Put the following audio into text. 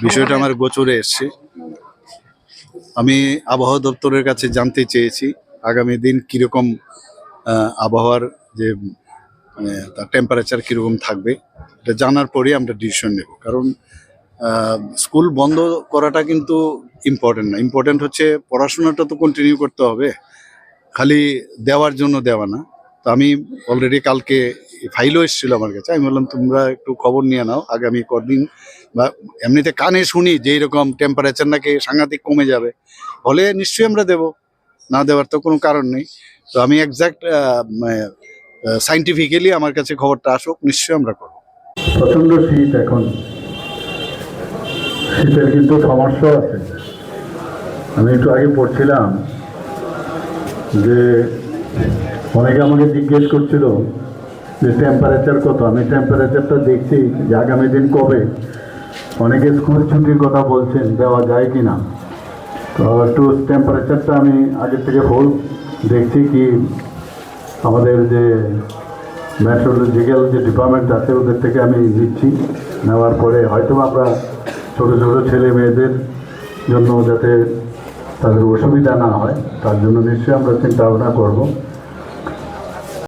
বিষয়টা আমার গোচরে এসছে। আমি আবহাওয়া দপ্তরের কাছে জানতে চেয়েছি আগামী দিন কিরকম আবহাওয়ার যে মানে তার টেম্পারেচার কিরকম থাকবে, এটা জানার পরেই আমরা ডিসিশন নেব। কারণ স্কুল বন্ধ করাটা কিন্তু ইম্পর্টেন্ট না, ইম্পর্টেন্ট হচ্ছে পড়াশোনাটা তো কন্টিনিউ করতে হবে, খালি দেওয়ার জন্য দেওয়া না। তো আমি অলরেডি কালকে ফাইলও এসেছিল আমার কাছে, আমি বললাম তোমরা একটু খবর নিয়ে নাও আগামী কদিন, বা এমনিতে কানে শুনি যে এরকম টেম্পারেচার নাকি সাংঘাতিক কমে যাবে, হলে নিশ্চয়ই আমরা দেব, না দেওয়ার তো কোনো কারণ নেই। তো আমি এক্সাক্ট সাইন্টিফিক্যালি আমার কাছে খবরটা আসুক, নিশ্চয়ই আমরা করবো। প্রচন্ড শীত, এখন শীতের কিন্তু সমস্যা আছে। আমি একটু আগে পড়ছিলাম যে অনেকে আমাকে জিজ্ঞেস করছিল যে টেম্পারেচার কত। আমি টেম্পারেচারটা দেখছি যে আগামী দিন কবে, অনেকে স্কুল ছুটির কথা বলছেন, দেওয়া যায় কি না। তো একটু টেম্পারেচারটা আমি আগের থেকে হোল্ড দেখছি কি আমাদের যে মেট্রোলজিক্যাল যে ডিপার্টমেন্ট আছে ওদের থেকে আমি নিচ্ছি। নেওয়ার পরে হয়তো আমরা ছোটো ছোটো ছেলে মেয়েদের জন্য যাতে তাদের অসুবিধা না হয় তার জন্য নিশ্চয়ই আমরা চিন্তা ভাবনা করবো।